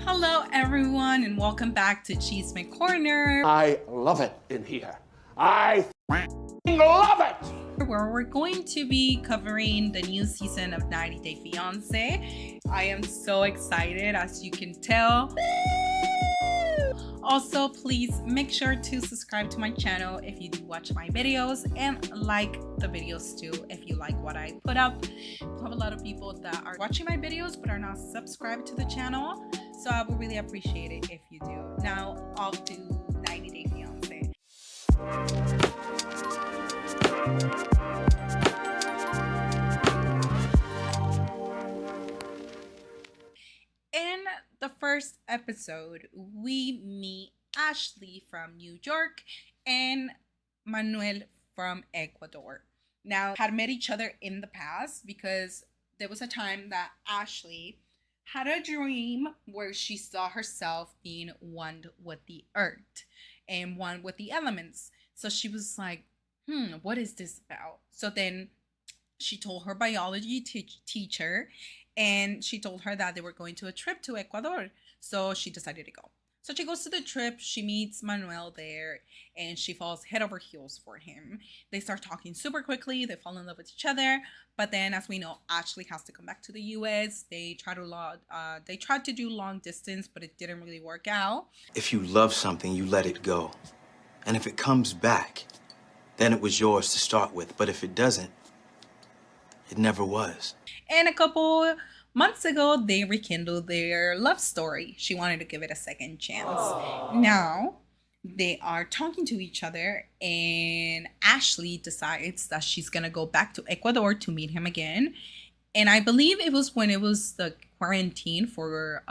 Hello everyone and welcome back to Cheeseman Corner, I love it in here. I love it! where we're going to be covering the new season of 90 Day Fiancé. I am so excited, as you can tell. Also, please make sure to subscribe to my channel if you do watch my videos, and like the videos too if you like what I put up. I have a lot of people that are watching my videos but are not subscribed to the channel, so I would really appreciate it if you do. Now off to 90 Day Fiancé. In the first episode, we meet Ashley from New York and Manuel from Ecuador. Now, had met each other in the past because there was a time that Ashley had a dream where she saw herself being one with the earth and one with the elements. So she was like, what is this about? So then she told her biology teacher, and she told her that they were going to a trip to Ecuador. So she decided to go. So she goes to the trip, she meets Manuel there, and she falls head over heels for him. They start talking super quickly, they fall in love with each other, but then, as we know, Ashley has to come back to the US. They tried to do long distance, but it didn't really work out. If you love something, you let it go. And if it comes back, then it was yours to start with. But if it doesn't, it never was. And a couple months ago, they rekindled their love story. She wanted to give it a second chance. Aww. Now, they are talking to each other, and Ashley decides that she's going to go back to Ecuador to meet him again. And I believe it was when it was the quarantine for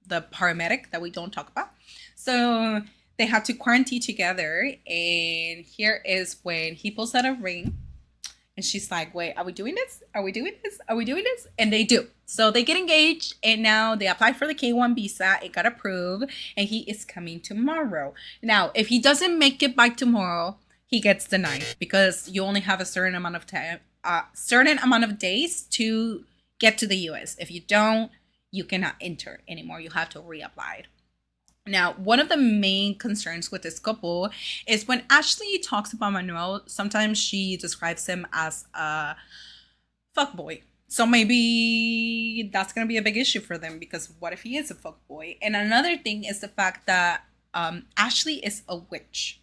the paramedic that we don't talk about. So they had to quarantine together, and here is when he pulls out a ring. And she's like, wait, are we doing this? Are we doing this? Are we doing this? And they do. So they get engaged, and now they apply for the K1 visa. It got approved, and he is coming tomorrow. Now, if he doesn't make it by tomorrow, he gets denied because you only have a certain amount of time, certain amount of days to get to the US. If you don't, you cannot enter anymore. You have to reapply. Now, one of the main concerns with this couple is when Ashley talks about Manuel, sometimes she describes him as a fuckboy. So maybe that's going to be a big issue for them, because what if he is a fuckboy? And another thing is the fact that Ashley is a witch.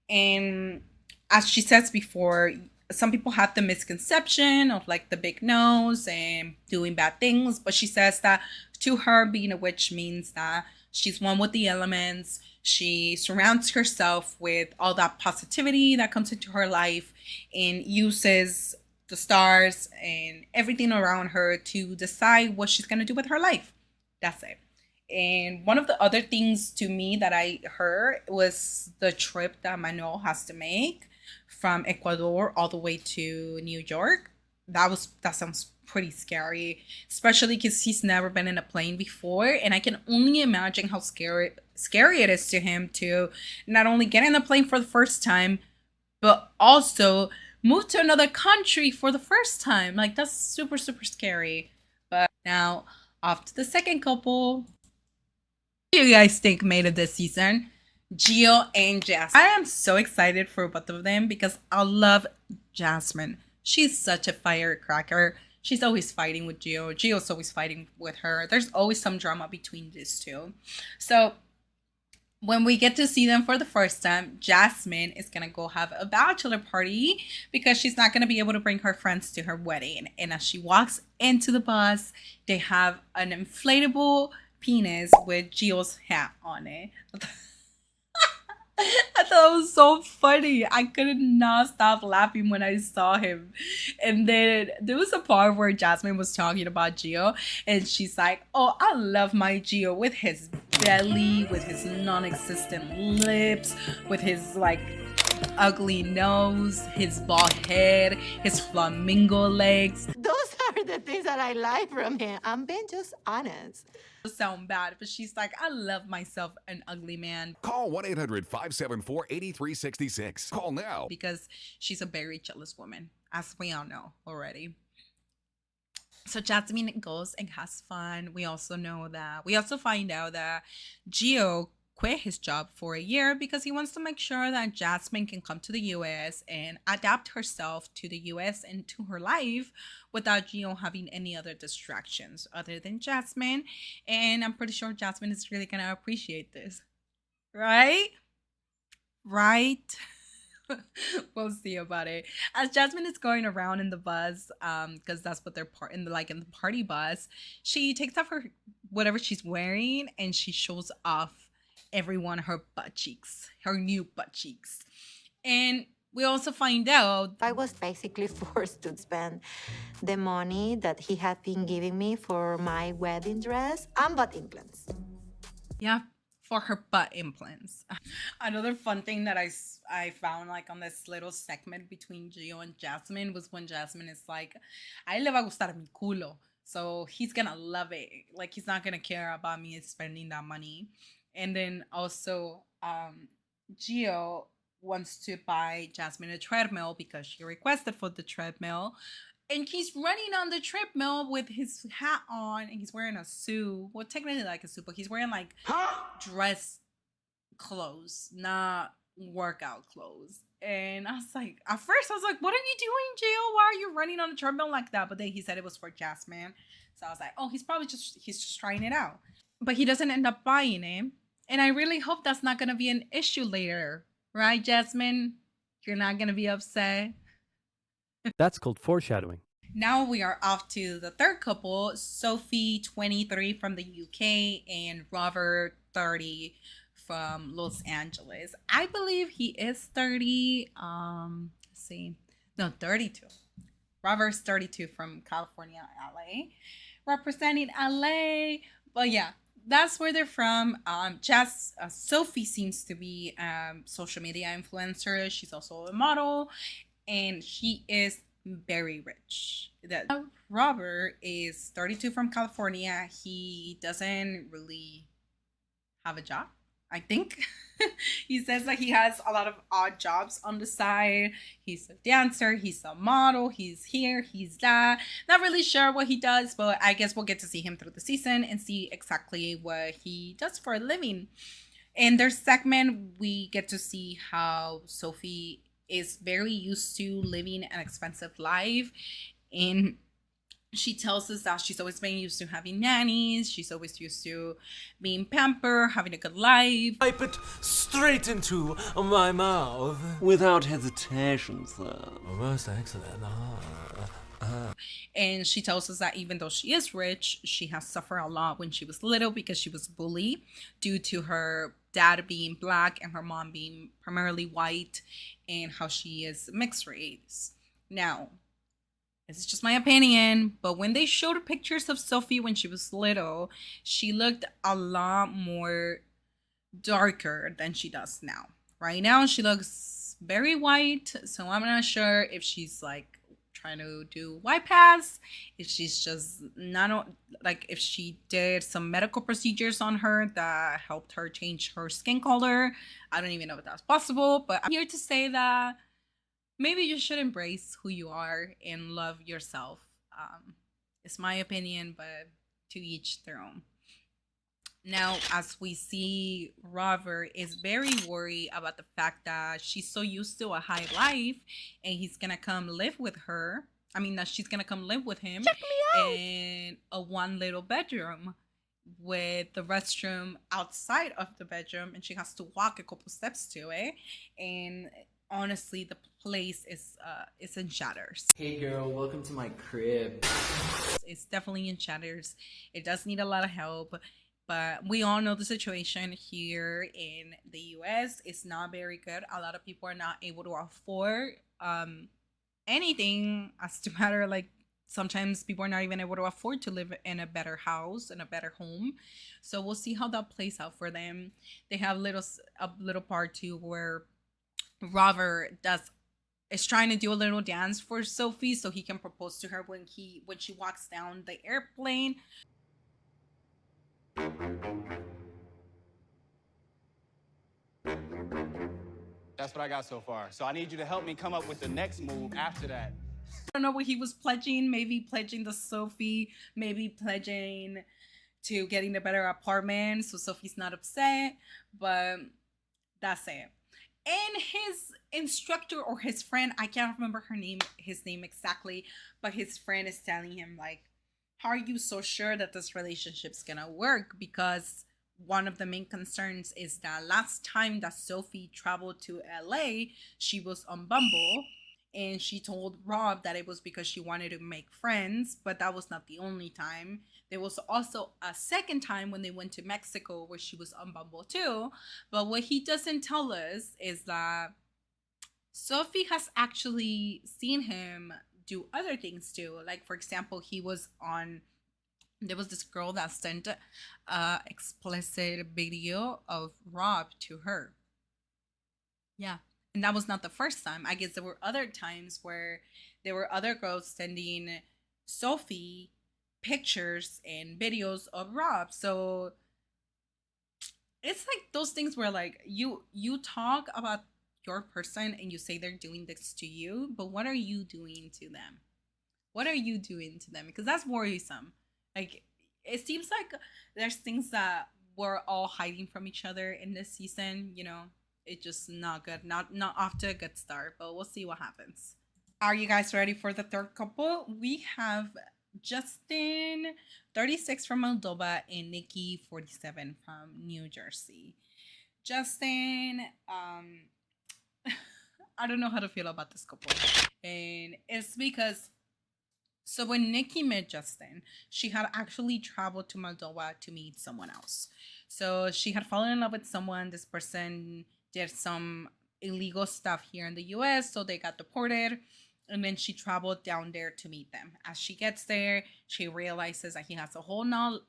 And as she says before, some people have the misconception of like the big nose and doing bad things. But she says that to her, being a witch means that she's one with the elements. She surrounds herself with all that positivity that comes into her life and uses the stars and everything around her to decide what she's going to do with her life. That's it. And one of the other things to me that I heard was the trip that Manuel has to make from Ecuador all the way to New York. That sounds pretty scary, especially because he's never been in a plane before, and I can only imagine how scary it is to him to not only get in a plane for the first time, but also move to another country for the first time. Like, that's super scary. But now off to the second couple. What do you guys think made it this season? Gio and Jasmine. I am so excited for both of them because I love Jasmine. She's such a firecracker. She's always fighting with Gio. Gio's always fighting with her. There's always some drama between these two. So when we get to see them for the first time, Jasmine is going to go have a bachelor party because she's not going to be able to bring her friends to her wedding. And as she walks into the bus, they have an inflatable penis with Gio's hat on it. I thought it was so funny. I could not stop laughing when I saw him. And then there was a part where Jasmine was talking about Gio, and she's like, oh, I love my Gio with his belly, with his non-existent lips, with his like ugly nose, his bald head, his flamingo legs. Those are the things that I like from him. I'm being just honest. Sound bad, but she's like, I love myself an ugly man. Call 1-800-574-8366. Call now. Because she's a very jealous woman, as we all know already. So Jasmine goes and has fun. We also find out that Gio quit his job for a year because he wants to make sure that Jasmine can come to the US and adapt herself to the US and to her life without Gio having any other distractions other than Jasmine. And I'm pretty sure Jasmine is really gonna appreciate this. Right? Right? We'll see about it. As Jasmine is going around in the bus, because that's what they're in the party bus, she takes off her whatever she's wearing and she shows off everyone her butt cheeks, her new butt cheeks. And we also find out I was basically forced to spend the money that he had been giving me for my wedding dress and butt implants. yeah, for her butt implants. Another fun thing that I found like on this little segment between Gio and Jasmine was when Jasmine is like, "A él le va a gustar mi culo." So he's gonna love it. Like he's not gonna care about me spending that money. And then also Gio wants to buy Jasmine a treadmill because she requested for the treadmill. And he's running on the treadmill with his hat on and he's wearing a suit. Well, technically like a suit, but he's wearing like dress clothes, not workout clothes. And I was like, at first I was like, what are you doing, Gio? Why are you running on a treadmill like that? But then he said it was for Jasmine. So I was like, oh, he's just trying it out. But he doesn't end up buying it. And I really hope that's not gonna be an issue later. Right, Jasmine? You're not gonna be upset. That's called foreshadowing. Now we are off to the third couple, Sophie, 23 from the UK, and Robert, 30 from Los Angeles. I believe he is 30. Let's see. No, 32. Robert's 32 from California, LA. Representing LA. But yeah, that's where they're from. Sophie seems to be social media influencer. She's also a model. And she is very rich. That Robert is 32 from California. He doesn't really have a job, I think. He says that he has a lot of odd jobs on the side. He's a dancer, he's a model, he's here, he's that. Not really sure what he does, but I guess we'll get to see him through the season and see exactly what he does for a living. In their segment, we get to see how Sophie is very used to living an expensive life, and she tells us that she's always been used to having nannies, she's always used to being pampered, having a good life. Type it straight into my mouth. Without hesitation, sir. Most excellent. And she tells us that even though she is rich, she has suffered a lot when she was little because she was bullied due to her dad being black and her mom being primarily white, and how she is mixed race. Now, this is just my opinion, but when they showed pictures of Sophie when she was little, she looked a lot more darker than she does now. Right now, she looks very white, so I'm not sure if she's like trying to do white pass, if she's just not like, if she did some medical procedures on her that helped her change her skin color. I don't even know if that's possible, but I'm here to say that maybe you should embrace who you are and love yourself. It's my opinion, but to each their own. Now, as we see, Robert is very worried about the fact that she's so used to a high life and he's gonna come live with her. I mean, that she's gonna come live with him in a one little bedroom with the restroom outside of the bedroom, and she has to walk a couple steps to it. And honestly, the place is in shatters. Hey girl, welcome to my crib. It's definitely in shatters. It does need a lot of help. But we all know the situation here in the US is not very good. A lot of people are not able to afford anything, as to matter, like sometimes people are not even able to afford to live in a better house, in a better home. So we'll see how that plays out for them. They have a little part too where Robert is trying to do a little dance for Sophie so he can propose to her when she walks down the airplane. That's what I got so far. So I need you to help me come up with the next move after that. don't know what he was pledging. Maybe pledging to Sophie, maybe pledging to getting a better apartment so Sophie's not upset, but that's it. And his instructor or his friend, I can't remember his name exactly, but his friend is telling him like, how are you so sure that this relationship's gonna work? Because one of the main concerns is that last time that Sophie traveled to LA, she was on Bumble and she told Rob that it was because she wanted to make friends, but that was not the only time. There was also a second time when they went to Mexico where she was on Bumble too. But what he doesn't tell us is that Sophie has actually seen him do other things too. Like, for example, there was this girl that sent a explicit video of Rob to her. Yeah. And that was not the first time. I guess there were other times where there were other girls sending Sophie pictures and videos of Rob. So it's like those things where like you talk about your person and you say they're doing this to you, but what are you doing to them? What are you doing to them? Because that's worrisome. Like, it seems like there's things that we're all hiding from each other in this season, you know. It's just not good. Not off to a good start, but we'll see what happens. Are you guys ready for the third couple? We have Justin, 36 from Moldova, and Nikki, 47 from New Jersey. Justin, I don't know how to feel about this couple. And it's because, so when Nikki met Justin, she had actually traveled to Moldova to meet someone else. So she had fallen in love with someone. This person did some illegal stuff here in the US, so they got deported. And then she traveled down there to meet them. As she gets there, she realizes that he has a whole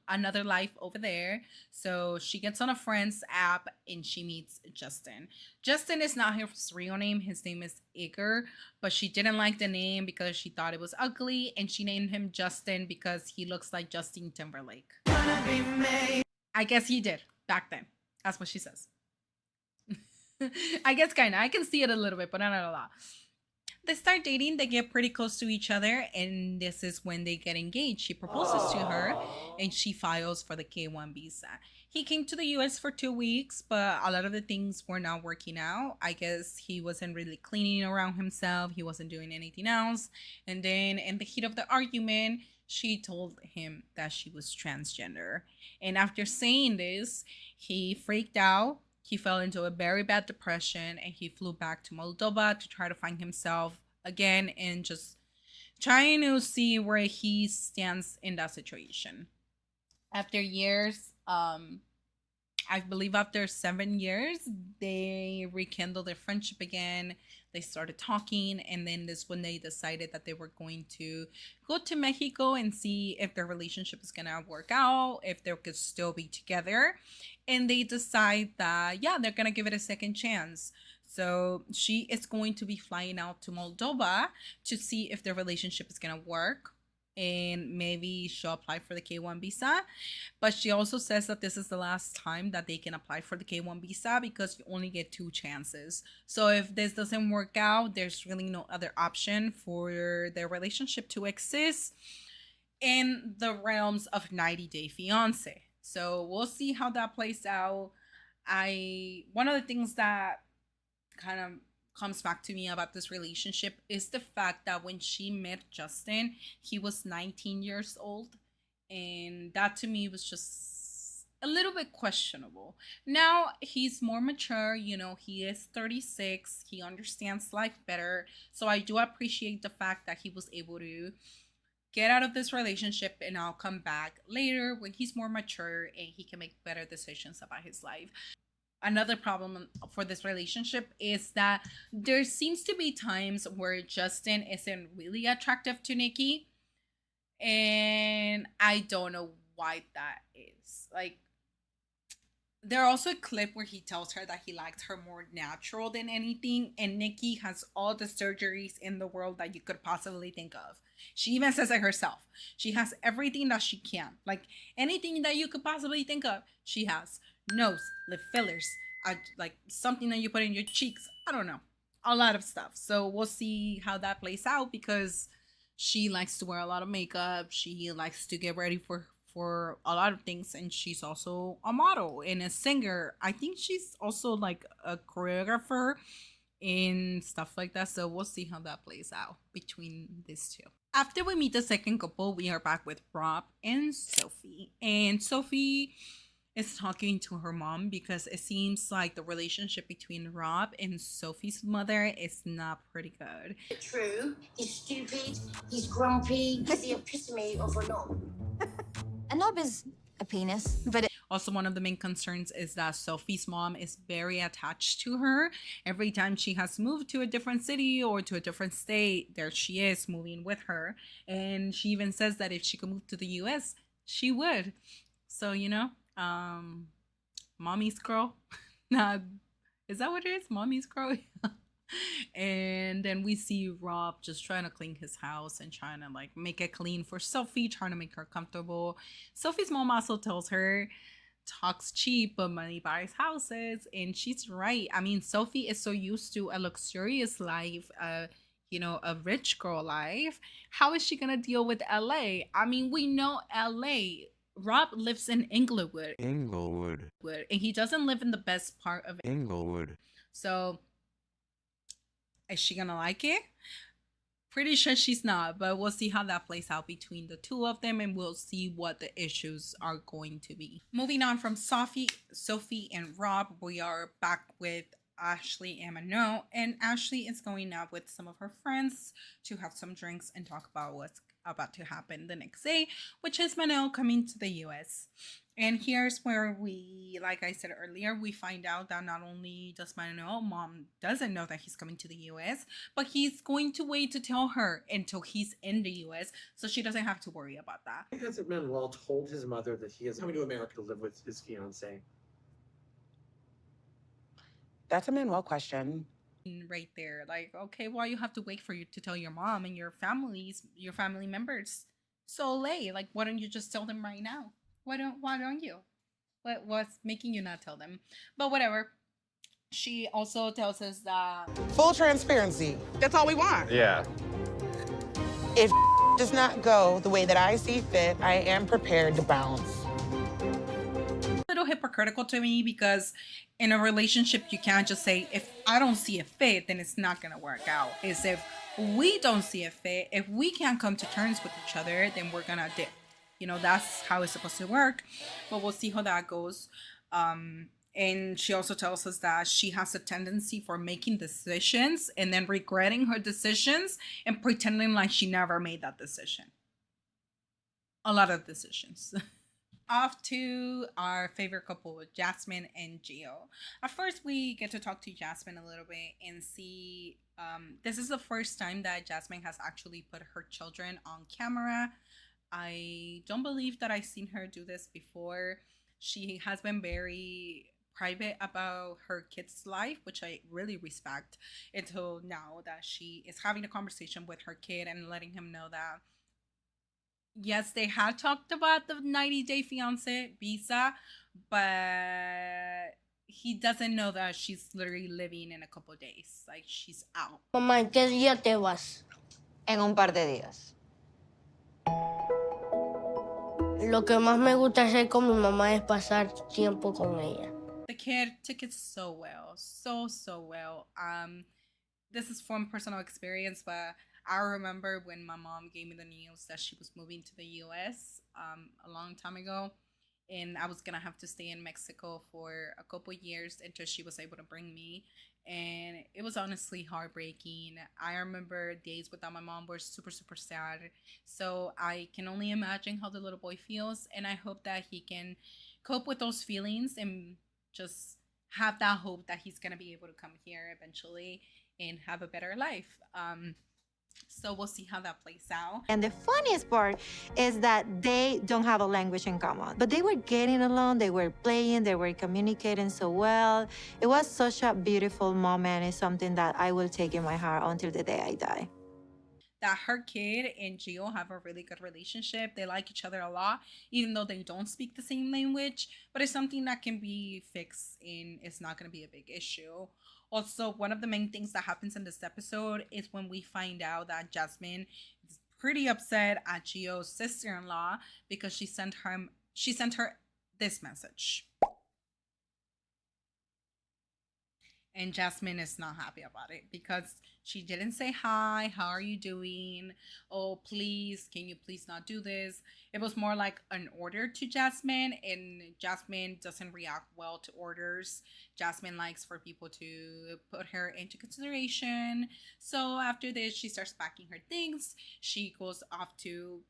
another life over there. So she gets on a friend's app and she meets Justin. Justin is not his real name. His name is Igor, but she didn't like the name because she thought it was ugly, and she named him Justin because he looks like Justin Timberlake. I guess he did back then. That's what she says. I guess kind of. I can see it a little bit, but not a lot. They start dating, they get pretty close to each other, and this is when they get engaged. She proposes to her, and she files for the K1 visa. He came to the US for 2 weeks, but a lot of the things were not working out. I guess he wasn't really cleaning around himself. He wasn't doing anything else. And then in the heat of the argument, she told him that she was transgender. And after saying this, he freaked out. He fell into a very bad depression, and he flew back to Moldova to try to find himself again and just trying to see where he stands in that situation. After years, I believe after 7 years, they rekindled their friendship again. They started talking, and then this when they decided that they were going to go to Mexico and see if their relationship is gonna work out, if they could still be together. And they decide that, yeah, they're gonna give it a second chance. So she is going to be flying out to Moldova to see if their relationship is gonna work, and maybe she'll apply for the K1 visa. But she also says that this is the last time that they can apply for the K1 visa because you only get 2 chances. So if this doesn't work out, there's really no other option for their relationship to exist in the realms of 90 Day Fiancé. So we'll see how that plays out. One of the things that kind of comes back to me about this relationship is the fact that when she met Justin, he was 19 years old, and that to me was just a little bit questionable. Now he's more mature, you know, he is 36, he understands life better, so I do appreciate the fact that he was able to get out of this relationship and I'll come back later when he's more mature and he can make better decisions about his life. Another problem for this relationship is that there seems to be times where Justin isn't really attractive to Nikki, and I don't know why that is. Like, there's also a clip where he tells her that he likes her more natural than anything, and Nikki has all the surgeries in the world that you could possibly think of. She even says it herself. She has everything that she can. Like, anything that you could possibly think of, she has. Nose, lip fillers, like something that you put in your cheeks. I don't know. a lot of stuff. So we'll see how that plays out because she likes to wear a lot of makeup. She likes to get ready for a lot of things, and she's also a model and a singer. I think she's also like a choreographer and stuff like that. So we'll see how that plays out between these two. After we meet the second couple, we are back with Rob and Sophie. And Sophie is talking to her mom because it seems like the relationship between Rob and Sophie's mother is not pretty good. True, he's stupid, he's grumpy, he's the epitome of a knob. A knob is a penis, but also, one of the main concerns is that Sophie's mom is very attached to her. Every time she has moved to a different city or to a different state, there she is moving with her. And she even says that if she could move to the US, she would. So, you know, mommy's girl. Nah, is that what it is? Mommy's girl? And then we see Rob just trying to clean his house and trying to like make it clean for Sophie, trying to make her comfortable. Sophie's mom also tells her, talks cheap but money buys houses, and she's right. I mean, Sophie is so used to a luxurious life, you know, a rich girl life. How is she gonna deal with LA? I mean, we know LA. Rob lives in Inglewood, and he doesn't live in the best part of Inglewood. So is she gonna like it? Pretty sure she's not, but we'll see how that plays out between the two of them, and we'll see what the issues are going to be. Moving on from Sophie and Rob, we are back with Ashley and Manuel, and Ashley is going out with some of her friends to have some drinks and talk about what's about to happen the next day, which is Manuel coming to the US. And here's where we, like I said earlier, we find out that not only does Manuel mom doesn't know that he's coming to the US, but he's going to wait to tell her until he's in the US, so she doesn't have to worry about that. Hasn't Manuel told his mother that he is coming to America to live with his fiancé? That's a Manuel question. Right there, like, okay, why you have to wait for you to tell your mom and your family members so late? Like, why don't you just tell them right now? Why don't you? What's making you not tell them? But whatever. She also tells us that Full transparency. That's all we want. Yeah. If does not go the way that I see fit, I am prepared to bounce. a little hypocritical to me because in a relationship, you can't just say, if I don't see a fit, then it's not going to work out. It's if we don't see a fit, if we can't come to terms with each other, then we're going to dip. You know, that's how it's supposed to work. But we'll see how that goes. And she also tells us that she has a tendency for making decisions and then regretting her decisions and pretending like she never made that decision. A lot of decisions. Off to our favorite couple, Jasmine and Gio. At first, we get to talk to Jasmine a little bit and see. This is the first time that Jasmine has actually put her children on camera. I don't believe that I've seen her do this before. She has been very private about her kid's life, which I really respect, until now that she is having a conversation with her kid and letting him know that yes, they had talked about the 90-day fiance visa, but he doesn't know that she's literally living in a couple of days. Like, she's out. Mamá, ¿en qué día te vas? En un par de días. Lo que más me gusta hacer con mi mamá es pasar tiempo con ella. The kid took it so well, so well. This is from personal experience, but I remember when my mom gave me the news that she was moving to the US a long time ago, and I was gonna have to stay in Mexico for a couple years until she was able to bring me, and it was honestly heartbreaking. I remember days without my mom were super sad, so I can only imagine how the little boy feels, and I hope that he can cope with those feelings and just have that hope that he's gonna be able to come here eventually and have a better life. So we'll see how that plays out. And the funniest part is that they don't have a language in common. But they were getting along, they were playing, they were communicating so well. It was such a beautiful moment. It's something that I will take in my heart until the day I die. that her kid and Gio have a really good relationship. They like each other a lot, even though they don't speak the same language. But it's something that can be fixed and it's not going to be a big issue. Also, one of the main things that happens in this episode is when we find out that Jasmine is pretty upset at Gio's sister-in-law because she sent her this message. And Jasmine is not happy about it because she didn't say hi, how are you doing? Oh, please, can you please not do this? It was more like an order to Jasmine, and Jasmine doesn't react well to orders. Jasmine likes for people to put her into consideration. So after this, she starts packing her things. She goes off to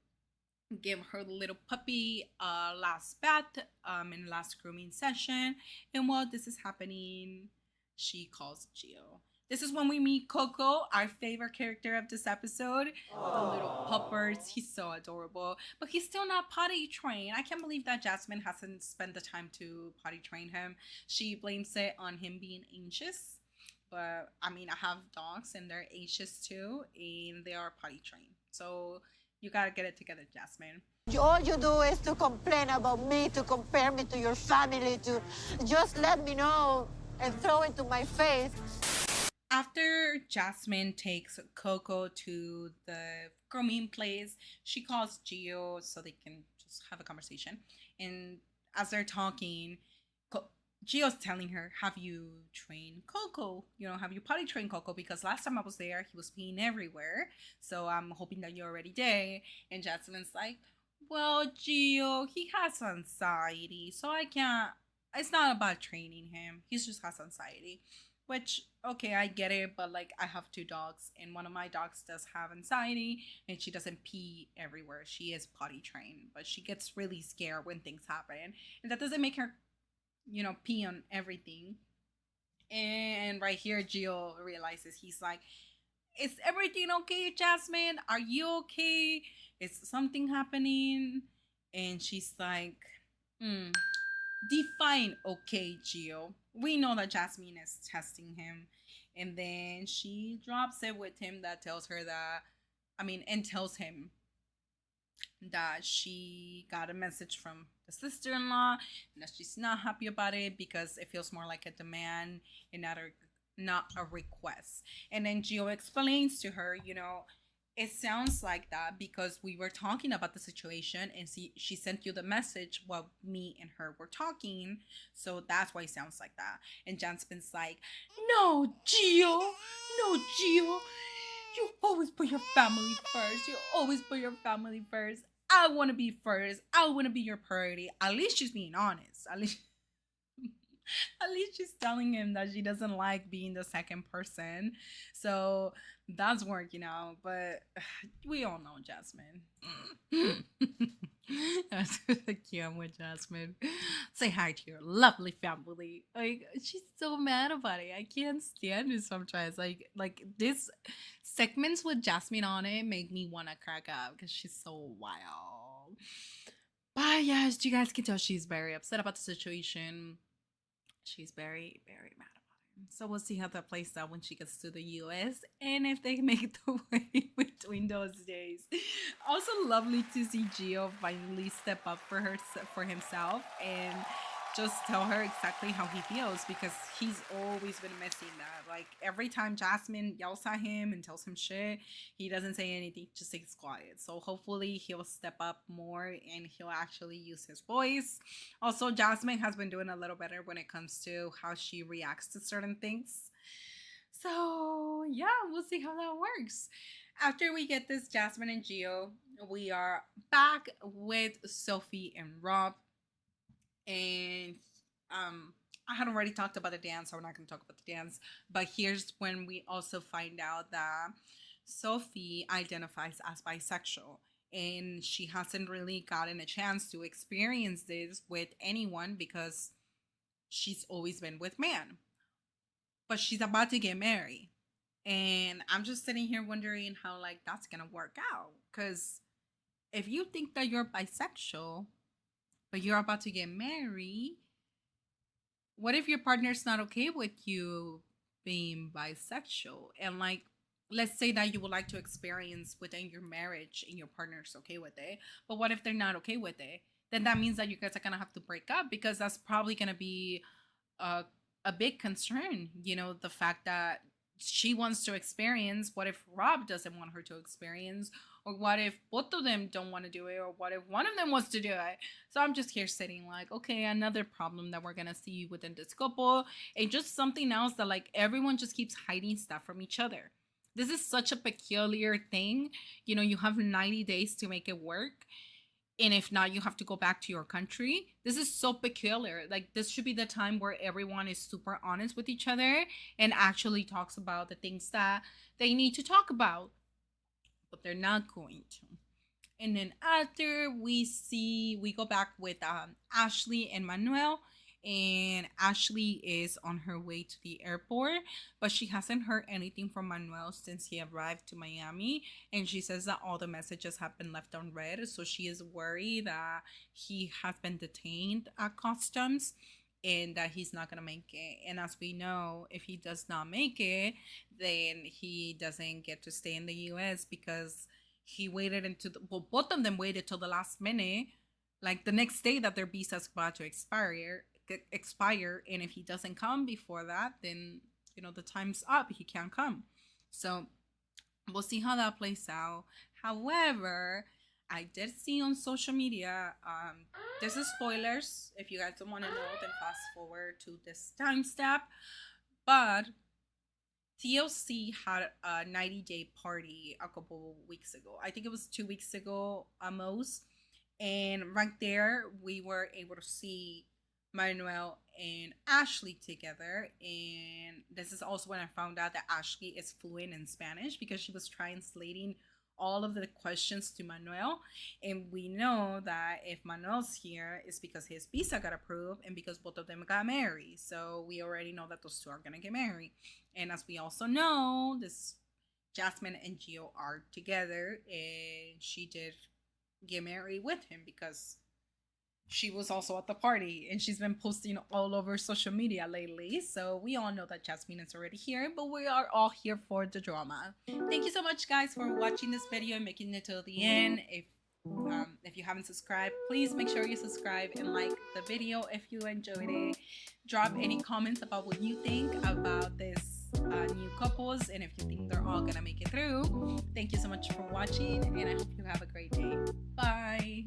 give her little puppy a last bath and last grooming session. And while this is happening, she calls Gio. This is when we meet Coco, our favorite character of this episode. The little puppers. He's so adorable. But he's still not potty trained. I can't believe that Jasmine hasn't spent the time to potty train him. She blames it on him being anxious. But I mean, I have dogs and they're anxious too. And they are potty trained. So you gotta get it together, Jasmine. All you do is to complain about me, to compare me to your family, to just let me know and throw it to my face. After Jasmine takes Coco to the grooming place, she calls Gio so they can just have a conversation. And as they're talking, Gio's telling her, have you trained Coco? You know, have you potty trained Coco? Because last time I was there, he was peeing everywhere. So I'm hoping that you already did. And Jasmine's like, well, Gio, he has anxiety, so I can't. It's not about training him. He just has anxiety. Which, okay, I get it, but like I have 2 dogs and one of my dogs does have anxiety and she doesn't pee everywhere. She is potty trained, but she gets really scared when things happen. And that doesn't make her, you know, pee on everything. And right here, Gio realizes, he's like, is everything okay, Jasmine? Are you okay? Is something happening? And she's like, define okay, Gio. We know that Jasmine is testing him. And then she drops it with him that tells her that, tells him that she got a message from the sister-in-law and that she's not happy about it because it feels more like a demand and not a request. And then Gio explains to her, you know, it sounds like that because we were talking about the situation and she sent you the message while me and her were talking. So that's why it sounds like that. And Jasmine's like, no, Gio. You always put your family first. You always put your family first. I want to be first. I want to be your priority. At least she's being honest. At least she's telling him that she doesn't like being the second person. So that's working out. But we all know Jasmine. That's the cute with Jasmine. Say hi to your lovely family. Like, she's so mad about it. I can't stand it sometimes. Like this segments with Jasmine on it make me want to crack up because she's so wild. But yeah, as you guys can tell, she's very upset about the situation. She's very, very mad about it. So we'll see how that plays out when she gets to the US and if they make the way between those days. Also lovely to see Gio finally step up for himself and just tell her exactly how he feels because he's always been missing that. Like every time Jasmine yells at him and tells him shit, he doesn't say anything, just stays quiet. So hopefully he'll step up more and he'll actually use his voice. Also, Jasmine has been doing a little better when it comes to how she reacts to certain things. So yeah, we'll see how that works. After we get this Jasmine and Gio, we are back with Sophie and Rob. And I had already talked about the dance, so we're not going to talk about the dance. But here's when we also find out that Sophie identifies as bisexual. And she hasn't really gotten a chance to experience this with anyone because she's always been with men. But she's about to get married. And I'm just sitting here wondering how, like, that's going to work out. Because if you think that you're bisexual, but you're about to get married, what if your partner's not okay with you being bisexual? And like, let's say that you would like to experience within your marriage and your partner's okay with it, but what if they're not okay with it? Then that means that you guys are gonna have to break up, because that's probably gonna be a big concern. You know, the fact that she wants to experience, what if Rob doesn't want her to experience, or what if both of them don't want to do it, or what if one of them wants to do it? So I'm just here sitting like, okay, another problem that we're gonna see within this couple, and just something else that like everyone just keeps hiding stuff from each other. This is such a peculiar thing. You know, you have 90 days to make it work, and if not, you have to go back to your country. This is so peculiar. Like, this should be the time where everyone is super honest with each other and actually talks about the things that they need to talk about, but they're not going to. And then after we go back with Ashley and Manuel, and Ashley is on her way to the airport, but she hasn't heard anything from Manuel since he arrived to Miami, and she says that all the messages have been left unread, so she is worried that he has been detained at customs and that he's not gonna make it. And as we know, if he does not make it, then he doesn't get to stay in the US, because he waited until both of them waited till the last minute, like the next day that their visa is about to expire, and if he doesn't come before that, then you know the time's up, he can't come. So we'll see how that plays out. However, I did see on social media, this is spoilers. If you guys don't want to know, then fast forward to this time step. But TLC had a 90-day party a couple weeks ago. I think it was 2 weeks ago at most. And right there, we were able to see Manuel and Ashley together. And this is also when I found out that Ashley is fluent in Spanish, because she was translating all of the questions to Manuel. And we know that if Manuel's here, it's because his visa got approved and because both of them got married. So we already know that those two are gonna get married. And as we also know, this Jasmine and Gio are together, and she did get married with him because she was also at the party, and she's been posting all over social media lately. So we all know that Jasmine is already here, but we are all here for the drama. Thank you so much, guys, for watching this video and making it till the end. If you haven't subscribed, please make sure you subscribe and like the video if you enjoyed it. Drop any comments about what you think about this new couples, and if you think they're all gonna make it through. Thank you so much for watching, and I hope you have a great day. Bye.